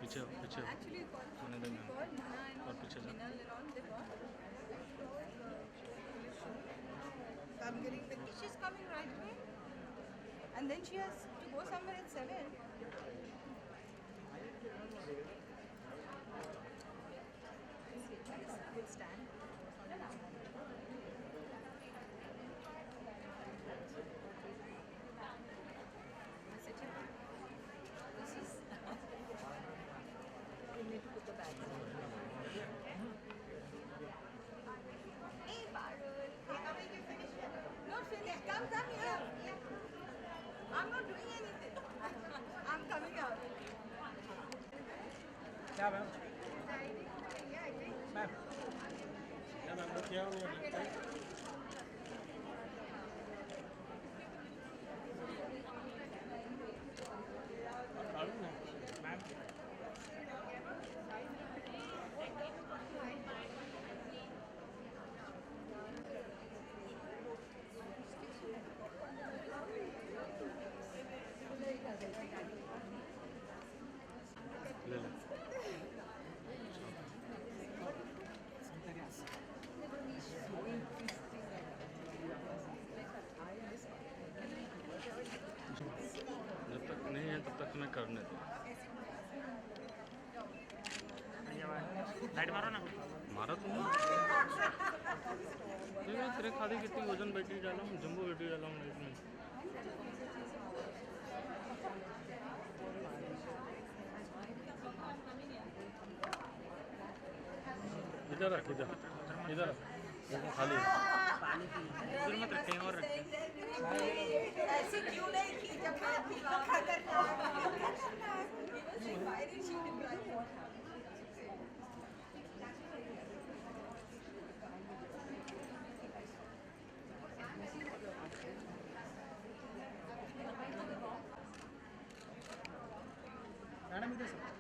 पीछे पीछे Actually, होने दे मैम Mana और पीछे and जा Minal and all, they bought. So I'm getting the. She's coming right away, and then she has to go somewhere at 7. Good stand. Sit here. This is. You need to put the bag. Hey, Parul. Not finished. Come here. I'm not doing anything. I'm coming out. क्या ma'am ma'am क्या ma'am लोग क्या हो गया ma'am ले ले जब तक नहीं है तब तक मैं करने दो लाइट मारो ना मारा तुम तेरे खादी कितनी वजन बैटरी डाला हूँ जम्बो बैटरी डाला हूँ लाइट में इधर रख इधर खाली इधर मत रखें और रखें ऐसे क्यों नहीं की जब मैं मैडम इधर सर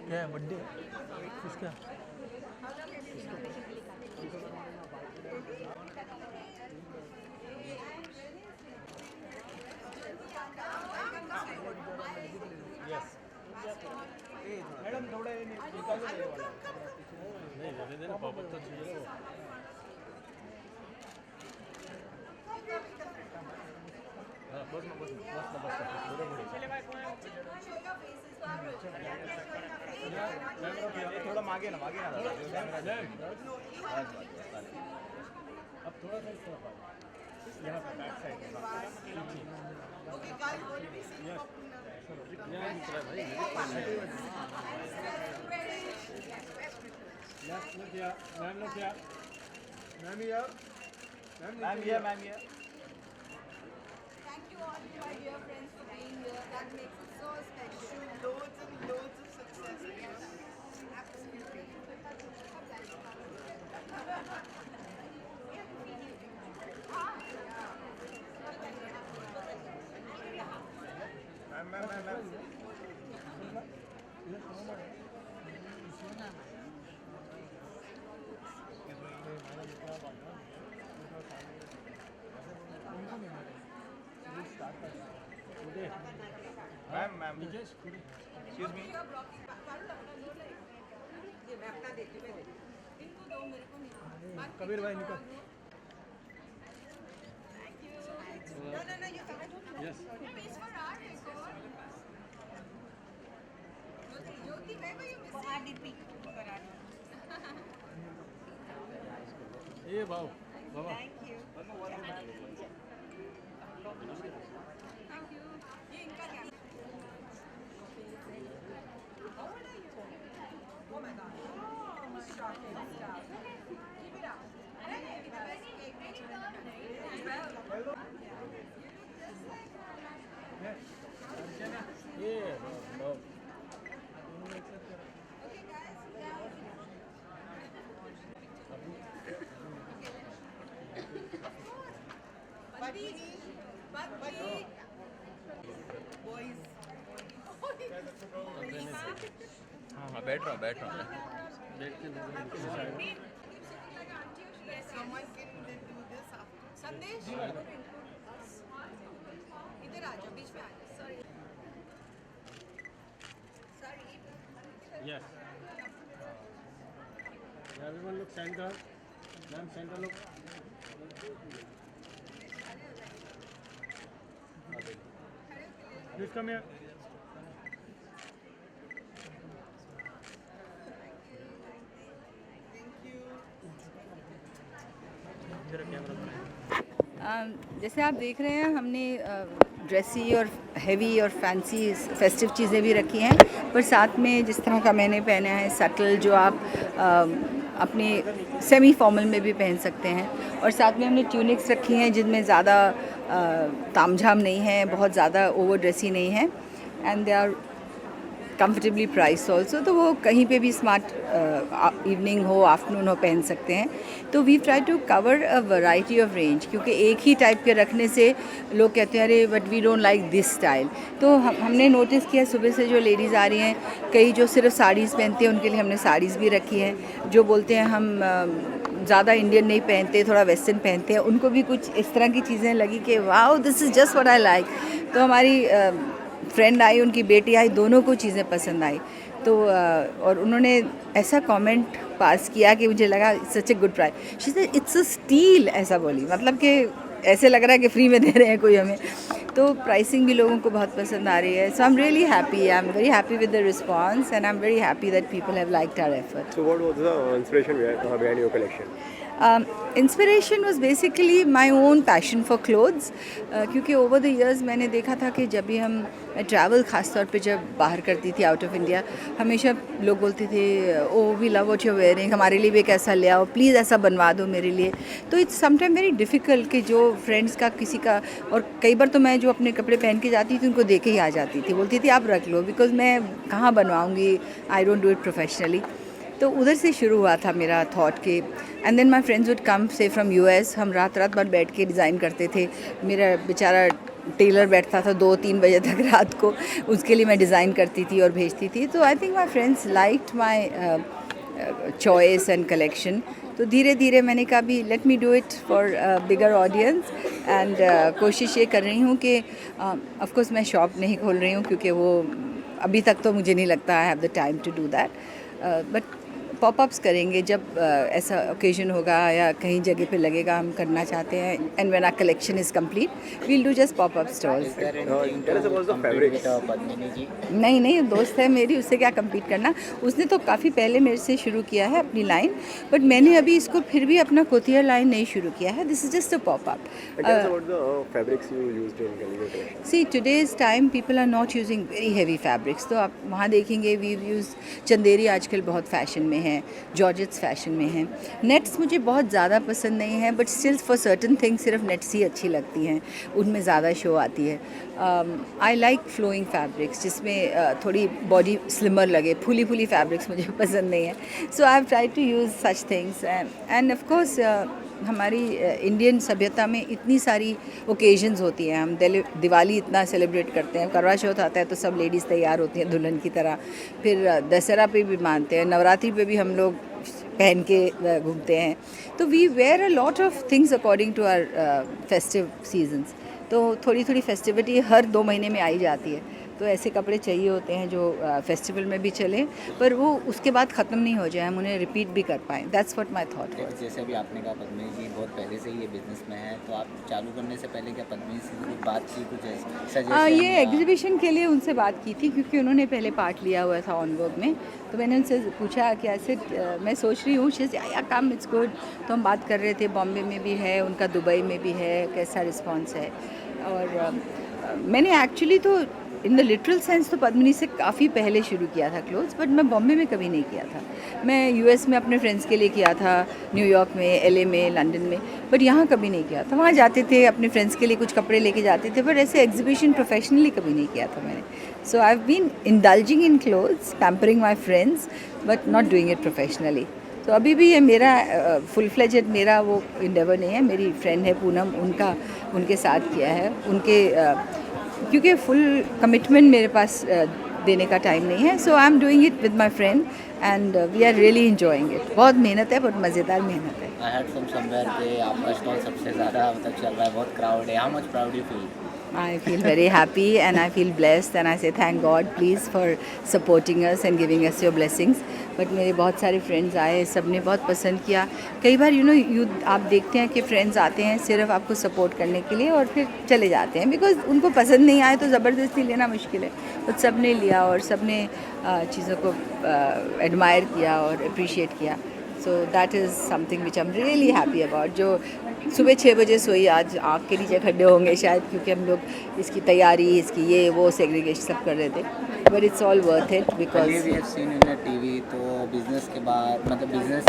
क्या है बर्थडे किसका यस मैडम थोड़ा निकाल नहीं रहने देना पापा तो चाहिए वो हाँ बस ना थोड़ा थोड़ा मागे ना अब थोड़ा सा यहाँ पे back side Okay, guys, what do we see? यहाँ निकला भाई मैम लोग क्या मैम ये Thank you all, my dear friends, for being here. That makes it so special. Loads and loads of success. Absolutely. Ma'am excuse me ये मैं अपना देती हूँ इनको दो मेरे को नहीं कबीर भाई निकल Thank you. No, you can't. Yes. It's for our record. Jyoti, where were you missing? For RDP. ये बाबा Thank you. Thank you. ये इनका क्या? How old are you? Oh my God. Oh, stop. Keep it up. Give me the best cake. ये Okay, guys. Buddy. हाँ बैठ रहा हूँ देख के संदेश इधर आ जाओ, बीच में आ जाओ। Sorry Yes. Everyone look center. Ma'am, center look. Please come here. तेरा कैमरा बनाए। जैसे आप देख रहे हैं, हमने ड्रेसी और हैवी और फैंसी फेस्टिव चीज़ें भी रखी हैं, पर साथ में जिस तरह का मैंने पहना है सटल, जो आप अपने सेमी फॉर्मल में भी पहन सकते हैं। और साथ में हमने ट्यूनिक्स रखी हैं जिनमें ज़्यादा तामझाम नहीं है, बहुत ज़्यादा ओवर ड्रेसी नहीं है, and they are comfortably price also. तो वो कहीं पे भी स्मार्ट इवनिंग हो, आफ्टरनून हो, पहन सकते हैं। तो we try to cover a variety of range, क्योंकि एक ही टाइप के रखने से लोग कहते हैं अरे but we don't like this style. तो हमने नोटिस किया सुबह से जो लेडीज़ आ रही हैं, कई जो सिर्फ साड़ीज़ पहनती हैं उनके लिए हमने साड़ीज़ भी रखी हैं, जो बोलते हैं हम ज़्यादा इंडियन नहीं पहनते, थोड़ा वेस्टर्न पहनते हैं, उनको भी कुछ इस तरह की चीज़ें लगी कि wow this is just what I like. तो हमारी फ्रेंड आई, उनकी बेटी आई, दोनों को चीज़ें पसंद आई। तो और उन्होंने ऐसा कमेंट पास किया कि मुझे लगा such a good price. She said it's a steal, ऐसा बोली, मतलब कि ऐसे लग रहा है कि फ्री में दे रहे हैं कोई हमें। तो प्राइसिंग भी लोगों को बहुत पसंद आ रही है। So I am really happy, I am very happy with the response and I am very happy that people have liked our effort. So what was the inspiration behind your collection? Inspiration was basically my own passion for clothes, क्योंकि over the years मैंने देखा था कि जब भी मैं travel ख़ास तौर पे जब बाहर करती थी आउट ऑफ इंडिया, हमेशा लोग बोलते थे oh we love what you wearing, हमारे लिए भी एक ऐसा ले आओ, प्लीज़ ऐसा बनवा दो मेरे लिए। तो इट्स समटाइम वेरी डिफ़िकल्ट कि जो फ्रेंड्स का किसी का, और कई बार तो मैं जो अपने कपड़े पहन के जाती थी उनको दे के ही आ जाती थी, बोलती थी आप रख लो, बिकॉज मैं कहाँ बनवाऊँगी, I don't do it professionally. तो उधर से शुरू हुआ था मेरा थॉट के, and then my friends would come से फ्रॉम US, हम रात भर बैठ के डिज़ाइन करते थे। मेरा बेचारा टेलर बैठता था 2-3 बजे तक रात को, उसके लिए मैं डिज़ाइन करती थी और भेजती थी। तो I think my friends liked my choice and collection. तो धीरे धीरे मैंने कहा भी let me do it for bigger audience, and कोशिश ये कर रही हूँ कि ऑफ कोर्स मैं शॉप नहीं खोल रही हूँ, क्योंकि वो अभी तक तो मुझे नहीं लगता I have the time to do that, but popups करेंगे जब ऐसा ओकेजन होगा या कहीं जगह पे लगेगा हम करना चाहते हैं, and when our collection is complete we will do just popup stores. Tell us about the fabrics. नहीं दोस्त है मेरी, उससे क्या कम्पीट करना। उसने तो काफ़ी पहले मेरे से शुरू किया है अपनी लाइन, बट मैंने अभी इसको फिर भी अपना कोतिया लाइन नहीं शुरू किया है। This is just a popup. Tell us about the fabrics you used in your collection. See today's time people are not using very heavy fabrics. तो आप वहाँ देखेंगे वी यूज़ चंदेरी आजकल बहुत फैशन में है, जॉर्जेट्स फैशन में है। नेट्स मुझे बहुत ज़्यादा पसंद नहीं है, but still for certain things सिर्फ नेट्स ही अच्छी लगती हैं, उनमें ज़्यादा शो आती है। आई लाइक फ्लोइंग फैब्रिक्स जिसमें थोड़ी बॉडी स्लिमर लगे, फूली फूली फैब्रिक्स मुझे पसंद नहीं है। So I have try to use such things, and of course हमारी इंडियन सभ्यता में इतनी सारी ओकेजन्स होती हैं। हम दिवाली इतना सेलिब्रेट करते हैं, करवा चौथ आता है तो सब लेडीज़ तैयार होती हैं दुल्हन की तरह, फिर दशहरा पे भी मानते हैं, नवरात्रि पे भी हम लोग पहन के घूमते हैं। तो we wear a lot of things according to our festive seasons. तो थोड़ी थोड़ी फेस्टिविटी हर 2 महीने में आई जाती है, तो ऐसे कपड़े चाहिए होते हैं जो फेस्टिवल में भी चले, पर वो उसके बाद ख़त्म नहीं हो जाए, हम उन्हें रिपीट भी कर पाएँ। That's what my thought was. जैसे अभी आपने कहा पद्मिनी जी बहुत पहले से ही ये बिजनेस में है, तो आप चालू करने से पहले क्या पद्मिनी से कुछ बात की, कुछ सजेशन? ये एग्जीबिशन के लिए उनसे बात की थी, क्योंकि उन्होंने पहले पार्ट लिया हुआ था ऑन वर्क में। तो मैंने उनसे पूछा कि ऐसे मैं सोच रही हूँ, या काम इट्स गुड। तो हम बात कर रहे थे, बॉम्बे में भी है उनका, दुबई में भी है, कैसा रिस्पॉन्स है। और मैंने एक्चुअली तो इन द लिटरल सेंस तो पद्मिनी से काफ़ी पहले शुरू किया था क्लोथ्स, बट मैं बॉम्बे में कभी नहीं किया था। मैं US में अपने फ्रेंड्स के लिए किया था, न्यूयॉर्क में, LA में, लंदन में, बट यहाँ कभी नहीं किया था। वहाँ जाते थे अपने फ्रेंड्स के लिए कुछ कपड़े लेके जाते थे, बट ऐसे एग्जीबिशन प्रोफेशनली कभी नहीं किया था मैंने। So I have been indulging in clothes, pampering my friends, but not doing it professionally. तो अभी भी ये मेरा फुल फ्लेजेड मेरा वो इंडेवर नहीं है। मेरी फ्रेंड है पूनम, उनके साथ किया है, उनके क्योंकि फुल कमिटमेंट मेरे पास देने का टाइम नहीं है. So I am doing it with my friend and we are really enjoying it. बहुत मेहनत है, बहुत मज़ेदार मेहनत है. आई हेard from somewhere कि आपका स्टॉल सबसे ज़्यादा मतलब चल रहा है, बहुत क्राउड है. How much proud you feel? I feel very happy and I feel blessed and I say thank God please for supporting us and giving us your blessings. But मेरे बहुत सारे फ्रेंड्स आए, सब ने बहुत पसंद किया. कई बार आप देखते हैं कि फ्रेंड्स आते हैं सिर्फ आपको सपोर्ट करने के लिए और फिर चले जाते हैं बिकॉज उनको पसंद नहीं आए तो ज़बरदस्ती लेना मुश्किल है. तो सब ने लिया और सब ने चीज़ों को एडमायर किया और अप्रिशिएट किया. So that is something which I am really happy about. जो सुबह 6 बजे सोई, आज आँख के नीचे खड्डे होंगे शायद, क्योंकि हम लोग इसकी तैयारी, इसकी ये वो सेग्रीगेशन सब कर रहे थे. But it's all worth it because we have seen in the TV. तो बिजनेस के बाद मतलब बिजनेस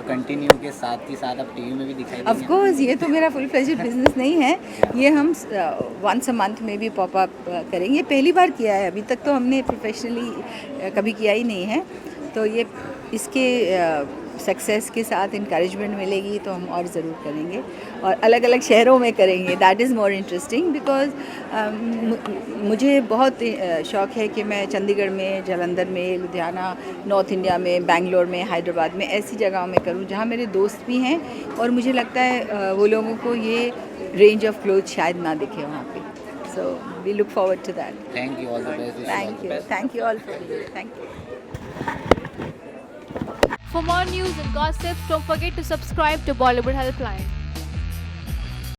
कंटिन्यू के साथ ही साथ आप टीवी में भी दिखाई देंगे? ऑफ कोर्स, ये तो मेरा फुल फ्लेज्ड बिजनेस नहीं है. ये हम वंस अ मंथ में भी पॉप अप करेंगे. पहली बार किया है, अभी तक तो हमने प्रोफेशनली कभी किया ही नहीं है. तो ये इसके सक्सेस के साथ इंकरेजमेंट मिलेगी तो हम और ज़रूर करेंगे और अलग अलग शहरों में करेंगे. That is more interesting because मुझे बहुत शौक़ है कि मैं चंडीगढ़ में, जालंधर में, लुधियाना, नॉर्थ इंडिया में, बेंगलोर में, हैदराबाद में, ऐसी जगहों में करूं जहां मेरे दोस्त भी हैं और मुझे लगता है वो लोगों को ये रेंज ऑफ क्लोथ शायद ना दिखे वहाँ पे. So we look forward to that. Thank you, all the best. Thank you all for you. Thank you. For more news and gossip, don't forget to subscribe to Bollywood Helpline.